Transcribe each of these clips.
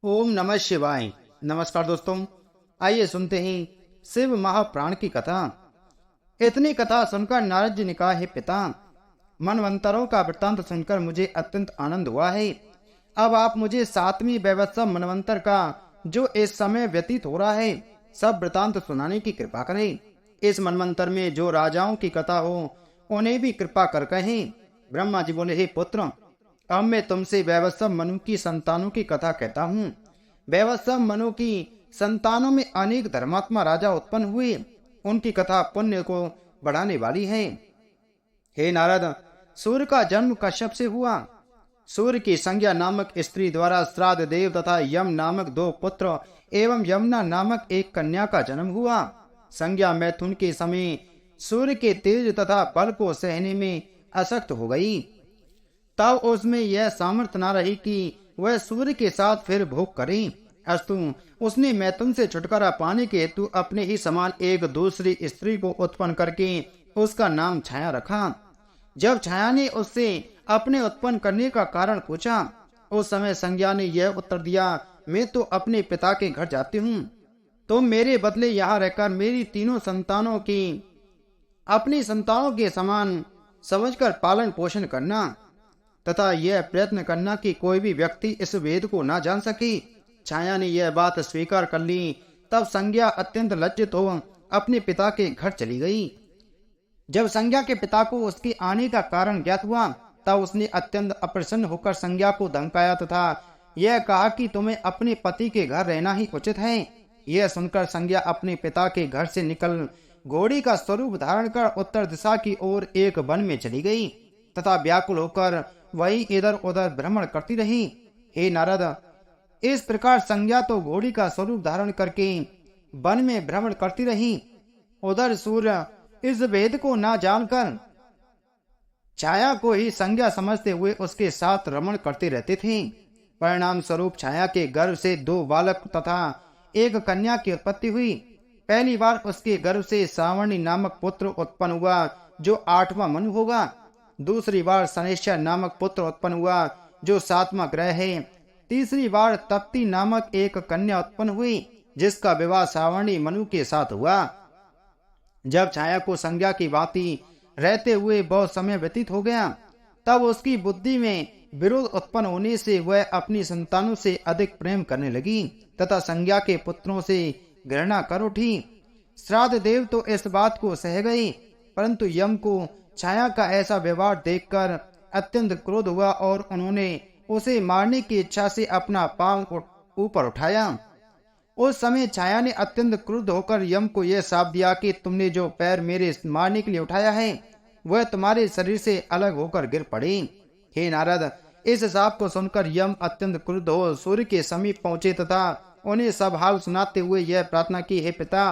ओम नमः शिवाय। नमस्कार दोस्तों, आइए सुनते हैं शिव महाप्राण की कथा। इतनी कथा सुनकर नारद जी ने कहा, हे पिता, मनवंतरों का वृत्तांत सुनकर मुझे अत्यंत आनंद हुआ है। अब आप मुझे 7वीं वैवस्वत मनवंतर का जो इस समय व्यतीत हो रहा है सब वृत्तांत सुनाने की कृपा करें। इस मनवंतर में जो राजाओं की कथा हो उन्हें भी कृपा कर कहें। ब्रह्मा जी बोले, हे पुत्र, अब मैं तुमसे वैवस्वत मनु की संतानों की कथा कहता हूँ। वैवस्वत मनु की संतानों में अनेक धर्मात्मा राजा उत्पन्न हुए। उनकी कथा पुण्य को बढ़ाने वाली है। हे नारद, सूर्य का जन्म कश्यप से हुआ। सूर्य की संज्ञा नामक स्त्री द्वारा श्राद्ध देव तथा यम नामक 2 पुत्र एवं यमुना नामक एक कन्या का जन्म हुआ। संज्ञा मैथुन के समय सूर्य के तेज तथा बल को सहने में अशक्त हो गई। तब उसमें यह सामर्थ्य न रही कि वह सूर्य के साथ फिर भोग करे। अस्तु उसने मैथुन से छुटकारा पाने के हेतु अपने ही समान एक दूसरी स्त्री को उत्पन्न करके उसका नाम छाया रखा। जब छाया ने उससे अपने उत्पन्न करने का कारण पूछा, उस समय संज्ञा ने यह उत्तर दिया, मैं तो अपने पिता के घर जाती हूँ। तुम मेरे बदले यहाँ रहकर मेरी तीनों संतानों की अपनी संतानों के समान समझकर पालन पोषण करना तथा यह प्रयत्न करना कि कोई भी व्यक्ति इस वेद को न जान सके। छाया ने यह बात स्वीकार कर ली। तब संज्ञा अत्यंत लज्जित हो अपने पिता के घर चली गई। जब संज्ञा के पिता को उसके आने का कारण ज्ञात हुआ, तब उसने अत्यंत अप्रसन्न होकर संज्ञा को धमकाया तथा यह कहा कि तुम्हें अपने पति के घर रहना ही उचित है। यह सुनकर संज्ञा अपने पिता के घर से निकल घोड़ी का स्वरूप धारण कर उत्तर दिशा की ओर एक वन में चली गई तथा व्याकुल होकर वही इधर उधर भ्रमण करती रही। हे नारद, इस प्रकार संज्ञा तो घोड़ी का स्वरूप धारण करके वन में भ्रमण करती रही। उधर सूर्य इस वेद को न जानकर छाया को ही संज्ञा समझते हुए उसके साथ रमण करते रहते थे। परिणाम स्वरूप छाया के गर्भ से 2 बालक तथा एक कन्या की उत्पत्ति हुई। पहली बार उसके गर्भ से सावर्णी नामक पुत्र उत्पन्न हुआ जो 8वां मनु होगा। दूसरी बार शनैश्चर नामक पुत्र उत्पन्न हुआ जो 7वां ग्रह है। तीसरी बार तप्ती नामक एक कन्या उत्पन्न हुई जिसका विवाह सावर्णी मनु के साथ हुआ। जब छाया को संज्ञा की भांति रहते हुए बहुत समय व्यतीत हो गया, तब उसकी बुद्धि में विरोध उत्पन्न होने से वह अपनी संतानों से अधिक प्रेम करने लगी तथा संज्ञा के पुत्रों से घृणा कर उठी। श्राद्ध देव तो इस बात को सह गए, परंतु यम को छाया का ऐसा व्यवहार देखकर अत्यंत क्रोध हुआ और उन्होंने उसे मारने की इच्छा से अपना पांव ऊपर उठाया। उस समय छाया ने अत्यंत क्रुद्ध होकर यम को यह शाप दिया कि तुमने जो पैर मेरे मारने के लिए उठाया है वह तुम्हारे शरीर से अलग होकर गिर पड़े। हे नारद, इस शाप को सुनकर यम अत्यंत क्रुद्ध हो सूर्य के समीप पहुंचे तथा उन्हें सब हाल सुनाते हुए यह प्रार्थना की, हे पिता,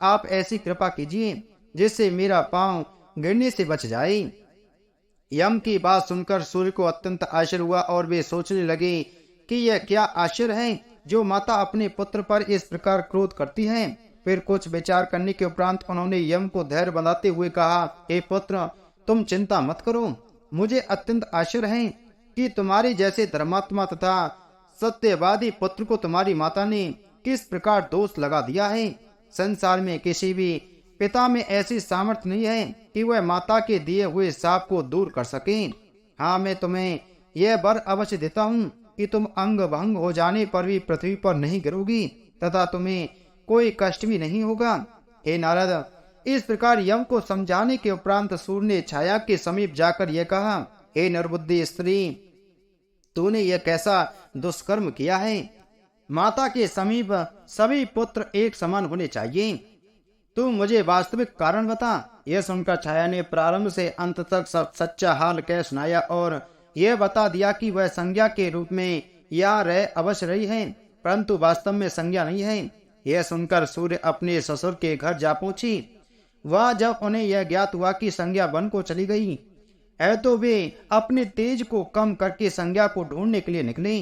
आप ऐसी कृपा कीजिए जिससे मेरा पांव गिरने से बच जाए। यम की बात सुनकर सूर्य को अत्यंत आश्चर्य हुआ और वे सोचने लगे कि यह क्या आश्चर्य है जो माता अपने पुत्र पर इस प्रकार क्रोध करती है। फिर कुछ विचार करने के उपरांत उन्होंने यम को धैर्य बनाते हुए कहा, हे पुत्र, तुम चिंता मत करो। मुझे अत्यंत आश्चर्य है कि तुम्हारे जैसे धर्मात्मा तथा सत्यवादी पुत्र को तुम्हारी माता ने किस प्रकार दोष लगा दिया है। संसार में किसी भी पिता में ऐसी सामर्थ्य नहीं है कि वह माता के दिए हुए शाप को दूर कर सके। हाँ, मैं तुम्हें यह वर अवश्य देता हूँ कि तुम अंग भंग हो जाने पर भी पृथ्वी पर नहीं गिरोगी तथा तुम्हें कोई कष्ट भी नहीं होगा। हे नारद, इस प्रकार यम को समझाने के उपरांत सूर्य ने छाया के समीप जाकर यह कहा, हे निर्बुद्धि स्त्री, तूने यह कैसा दुष्कर्म किया है। माता के समीप सभी पुत्र एक समान होने चाहिए। तू मुझे वास्तविक कारण बता। यह सुनकर छाया ने प्रारंभ से अंत तक सब सच्चा हाल कह सुनाया और यह बता दिया कि वह संज्ञा के रूप में यहाँ रह अवश्य रही है, परंतु वास्तव में संज्ञा नहीं है। यह सुनकर सूर्य अपने ससुर के घर जा पहुंची। वह जब उन्हें यह ज्ञात हुआ कि संज्ञा वन को चली गई है तो वे अपने तेज को कम करके संज्ञा को ढूंढने के लिए निकले।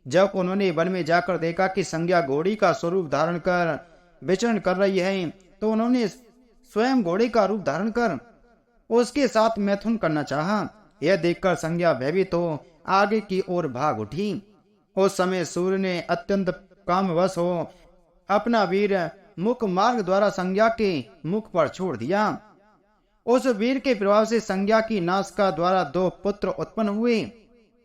जब उन्होंने वन में जाकर देखा कि संज्ञा घोड़ी का स्वरूप धारण कर विचरण कर रही है तो उन्होंने स्वयं घोड़े का रूप धारण कर उसके साथ मैथुन करना चाहा। यह देखकर संज्ञा भयभीत हो आगे की ओर भाग उठी। उस समय सूर्य ने अत्यंत कामवश हो अपना वीर मुख मार्ग द्वारा संज्ञा के मुख पर छोड़ दिया। उस वीर के प्रभाव से संज्ञा की नासिका द्वारा 2 पुत्र उत्पन्न हुए,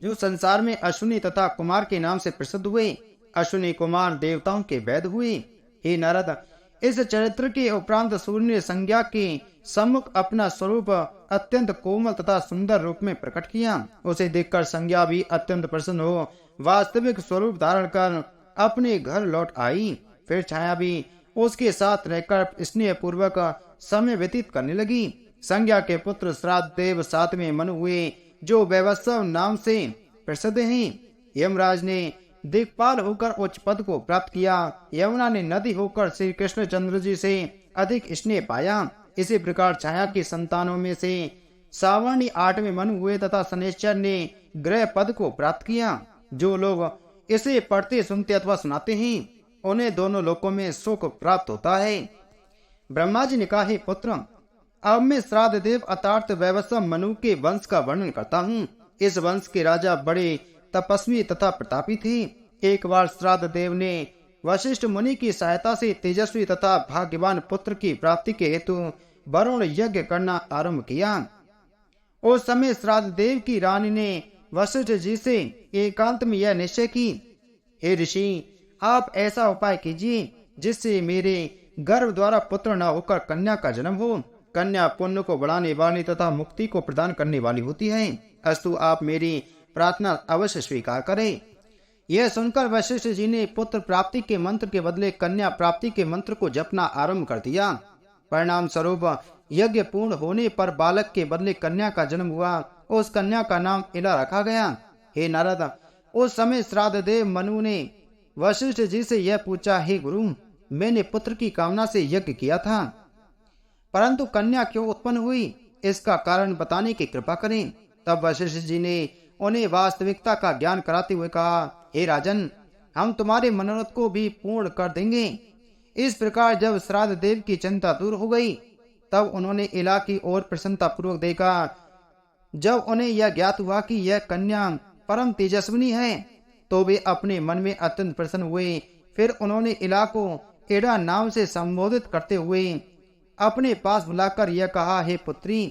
जो संसार में अश्विनी तथा कुमार के नाम से प्रसिद्ध हुए। अश्विनी कुमार देवताओं के वैद हुए। हे नारद, इस चरित्र के उपरांत सूर्य ने संज्ञा के सम्मुख अपना स्वरूप अत्यंत कोमल तथा सुंदर रूप में प्रकट किया। उसे देखकर संज्ञा भी अत्यंत प्रसन्न हो वास्तविक स्वरूप धारण कर अपने घर लौट आई। फिर छाया भी उसके साथ रहकर स्नेह पूर्वक समय व्यतीत करने लगी। संज्ञा के पुत्र श्राद्ध देव 7वें मनु हुए, जो वैवस्वत नाम से प्रसिद्ध हैं। यमराज ने दिक्पाल होकर उच्च पद को प्राप्त किया। यमुना ने नदी होकर श्री कृष्णचंद्र जी से अधिक स्नेह पाया। इसी प्रकार छाया की संतानों में से सावर्णी 8वें मनु हुए तथा शनैश्चर ने ग्रह पद को प्राप्त किया। जो लोग इसे पढ़ते सुनते अथवा सुनाते हैं, उन्हें दोनों लोकों में सुख प्राप्त होता है। ब्रह्मा जी ने कहा, हे पुत्र, अब मैं श्राद्ध देव अर्थात वैवस्वत मनु के वंश का वर्णन करता हूँ। इस वंश के राजा बड़े तपस्वी तथा प्रतापी थे। एक बार श्राद्ध देव ने वशिष्ठ मुनि की सहायता से तेजस्वी तथा भाग्यवान पुत्र की प्राप्ति के हेतु वरुण यज्ञ करना आरंभ किया। उस समय श्राद्ध देव की रानी ने वशिष्ठ जी से एकांत में यह निश्चय की, हे ऋषि, आप ऐसा उपाय कीजिए जिससे मेरे गर्भ द्वारा पुत्र न होकर कन्या का जन्म हो। कन्या पुण्य को बढ़ाने वाली तथा मुक्ति को प्रदान करने वाली होती है। अस्तु, आप मेरी प्रार्थना अवश्य स्वीकार करें। यह सुनकर वशिष्ठ जी ने पुत्र प्राप्ति के मंत्र के बदले कन्या प्राप्ति के मंत्र को जपना आरंभ कर दिया। परिणाम स्वरूप यज्ञ पूर्ण होने पर बालक के बदले कन्या का जन्म हुआ। उस कन्या का नाम इला रखा गया। हे नारद, उस समय श्राद्ध देव मनु ने वशिष्ठ जी से यह पूछा, हे गुरु, मैंने पुत्र की कामना से यज्ञ किया था, परंतु कन्या क्यों उत्पन्न हुई? इसका कारण बताने की कृपा करें। तब वशिष्ठ जी ने उन्हें वास्तविकता का ज्ञान कराते हुए कहा, हे राजन, हम तुम्हारे मनोरथ को भी पूर्ण कर देंगे। इस प्रकार जब श्राद्ध देव की चिंता दूर हो गई, तब उन्होंने इला की ओर प्रसन्नता पूर्वक देखा। जब उन्हें यह ज्ञात हुआ कि यह कन्या परम तेजस्विनी है, तो वे अपने मन में अत्यंत प्रसन्न हुए। फिर उन्होंने इला को एड़ा नाम से संबोधित करते हुए अपने पास बुलाकर यह कहा, हे पुत्री,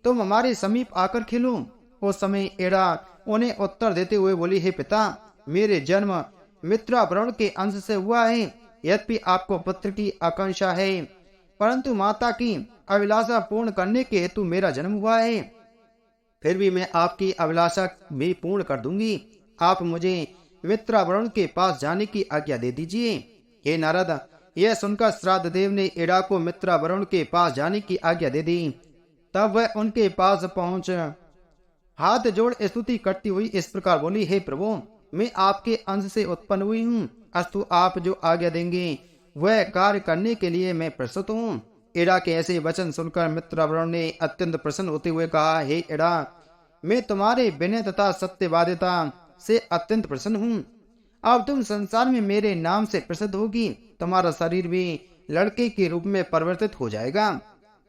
तुम हमारे समीप आकर खेलो। उस समय एड़ा उन्हें उत्तर देते हुए बोली, हे पिता, मेरे जन्म मित्रावरुण के अंश से हुआ है। यद्यपि आपको पुत्र की आकांक्षा है, परंतु माता की अभिलाषा पूर्ण करने के हेतु मेरा जन्म हुआ है। फिर भी मैं आपकी अभिलाषा भी पूर्ण कर दूंगी। आप मुझे मित्रावरुण के पास जाने की आज्ञा दे दीजिए। हे नारद, यह सुनकर श्राद्ध देव ने एड़ा को मित्रावरुण के पास जाने की आज्ञा दे दी। तब वह उनके पास पहुंच हाथ जोड़ स्तुति करती हुई इस प्रकार बोली, हे प्रभु, मैं आपके अंश से उत्पन्न हुई हूँ। अस्तु, आप जो आज्ञा देंगे वह कार्य करने के लिए मैं प्रस्तुत हूँ। एड़ा के ऐसे वचन सुनकर मित्रावरुण ने अत्यंत प्रसन्न होते हुए कहा, हे एड़ा, मैं तुम्हारे विनय तथा सत्यवादिता से अत्यंत प्रसन्न हूँ। अब तुम संसार में मेरे नाम से प्रसिद्ध होगी। तुम्हारा शरीर भी लड़के के रूप में परिवर्तित हो जाएगा।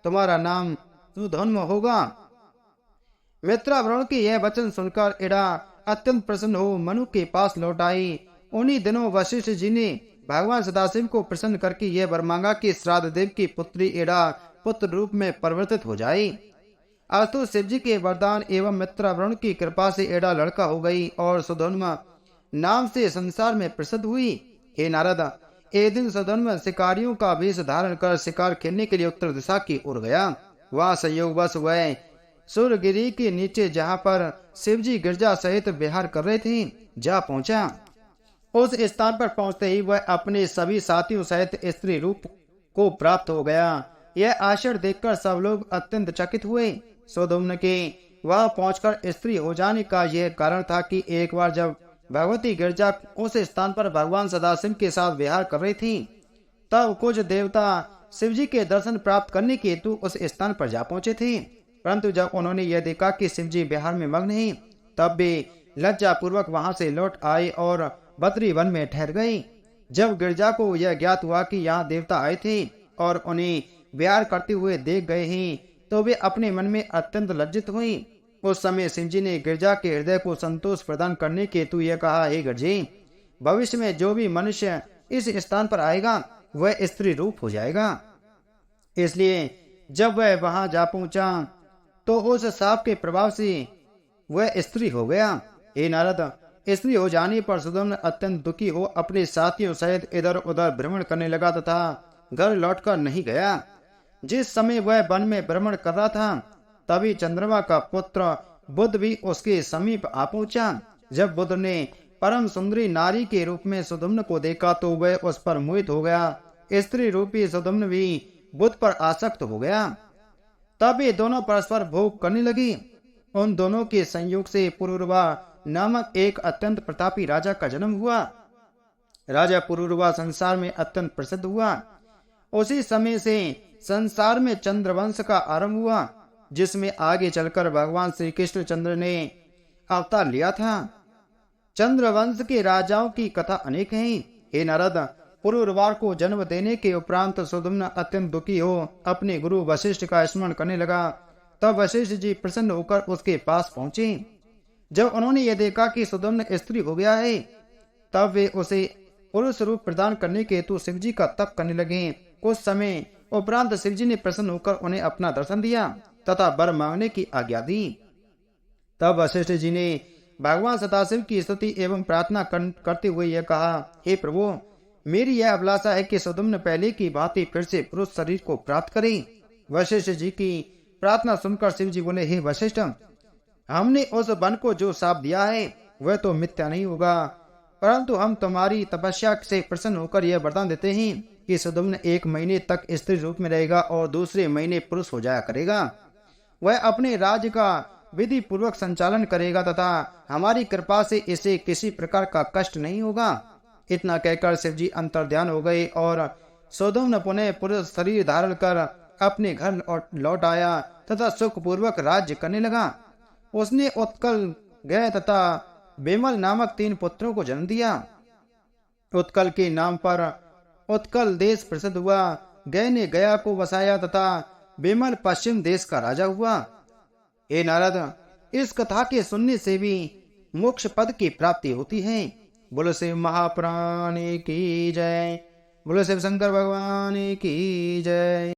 तुम्हारा नाम सुधन्व होगा। मित्रावरुण के यह वचन सुनकर एड़ा अत्यंत प्रसन्न हो मनु के पास लौट आई। उन्हीं दिनों वशिष्ठ जी ने भगवान सदाशिव को प्रसन्न करके यह वर मांगा कि श्राद्ध देव की पुत्री एड़ा पुत्र रूप में परिवर्तित हो जाए। अस्तु, शिव जी के वरदान एवं मित्रावरुण की कृपा से एड़ा लड़का हो गई और सुधन्व नाम से संसार में प्रसिद्ध हुई। हे नारद, एक दिन सुधन्व शिकारियों का वेश धारण कर शिकार खेलने के लिए उत्तर दिशा की ओर गया। वह संयोगवश वह सूर्यगिरी के नीचे, जहाँ पर शिवजी गिरजा सहित विहार कर रहे थे, जा पहुंचा। उस स्थान पर पहुंचते ही वह अपने सभी साथियों सहित स्त्री रूप को प्राप्त हो गया। यह आश्चर्य देखकर सब लोग अत्यंत चकित हुए। सुधन्व के वहां पहुंचकर स्त्री हो जाने का यह कारण था कि एक बार जब भगवती गिरजा उस स्थान पर भगवान सदाशिव के साथ विहार कर रही थी, तब कुछ देवता शिवजी के दर्शन प्राप्त करने के हेतु उस स्थान पर जा पहुंचे थे। परंतु जब उन्होंने यह देखा कि शिवजी विहार में मग्न हैं, तब वे लज्जा पूर्वक वहां से लौट आए और बद्री वन में ठहर गए। जब गिरजा को यह ज्ञात हुआ कि यहाँ देवता आए थे और उन्हें विहार करते हुए देख गए हैं, तो वे अपने मन में अत्यंत लज्जित हुई। उस समय शिव जी ने गिरजा के हृदय को संतोष प्रदान करने के हेतु यह कहा, हे गिरजे, भविष्य में जो भी मनुष्य इस स्थान पर आएगा वह स्त्री रूप हो जाएगा। इसलिए जब वह वहां जा पहुंचा तो उस साप के प्रभाव से वह स्त्री हो गया। हे नारद, स्त्री हो जाने पर सुदम्न अत्यंत दुखी हो अपने साथियों सहित इधर उधर भ्रमण करने लगा तथा घर लौटकर नहीं गया। जिस समय वह वन में भ्रमण कर रहा था तभी चंद्रमा का पुत्र बुध भी उसके समीप आ पहुंचा। जब बुध ने परम सुंदरी नारी के रूप में सुदम्न को देखा तो वह उस पर मोहित हो गया। स्त्री रूपी सुदम्न भी बुध पर आसक्त हो गया। तब ये दोनों परस्पर भोग करने लगी। उन दोनों के संयोग से पुरुरवा नामक एक अत्यंत प्रतापी राजा का जन्म हुआ। राजा पुरुरवा संसार में अत्यंत प्रसिद्ध हुआ। उसी समय से संसार में चंद्रवंश का आरंभ हुआ, जिसमें आगे चलकर भगवान श्री कृष्ण चंद्र ने अवतार लिया था। चंद्रवंश के राजाओं की कथा अनेक है। हे नारद, पुरुरवा को जन्म देने के उपरांत सुदम्न अत्यंत दुखी हो अपने गुरु वशिष्ठ का स्मरण करने लगा। तब वशिष्ठ जी प्रसन्न होकर उसके पास पहुंचे। जब उन्होंने यह देखा कि सुदम्न स्त्री हो गया है तब वे उसे पुरुष रूप प्रदान करने के हेतु शिव जी का तप करने लगे। कुछ समय उपरांत शिव जी ने प्रसन्न होकर उन्हें अपना दर्शन दिया तथा वर मांगने की आज्ञा दी। तब वशिष्ठ जी ने भगवान सदाशिव की स्तुति एवं प्रार्थना करते हुए यह कहा, हे प्रभु, मेरी यह अभिलाषा है कि सुदम्न पहले की भांति फिर से पुरुष शरीर को प्राप्त करे। वशिष्ठ जी की प्रार्थना सुनकर शिव जी बोले, हे वशिष्ठ, हमने उस वन को जो शाप दिया है वह तो मिथ्या नहीं होगा, परंतु हम तुम्हारी तपस्या से प्रसन्न होकर यह वरदान देते हैं कि सुदम्न 1 महीने तक स्त्री रूप में रहेगा और दूसरे महीने पुरुष हो जाया करेगा। वह अपने राज्य का विधि पूर्वक संचालन करेगा तथा हमारी कृपा से इसे किसी प्रकार का कष्ट नहीं होगा। इतना कहकर शिव जी अंतर्ध्यान हो गए और सुदम्न पुनः पुरुष शरीर धारण कर अपने घर लौट आया तथा सुखपूर्वक राज्य करने लगा। उसने उत्कल, गय तथा बेमल नामक 3 पुत्रों को जन्म दिया। उत्कल के नाम पर उत्कल देश प्रसिद्ध हुआ। गय ने गया को बसाया तथा बेमल पश्चिम देश का राजा हुआ। हे नारद, इस कथा के सुनने से भी मोक्ष पद की प्राप्ति होती है। बोलो शिव महापुराण की जय। बोलो शिव शंकर भगवान की जय।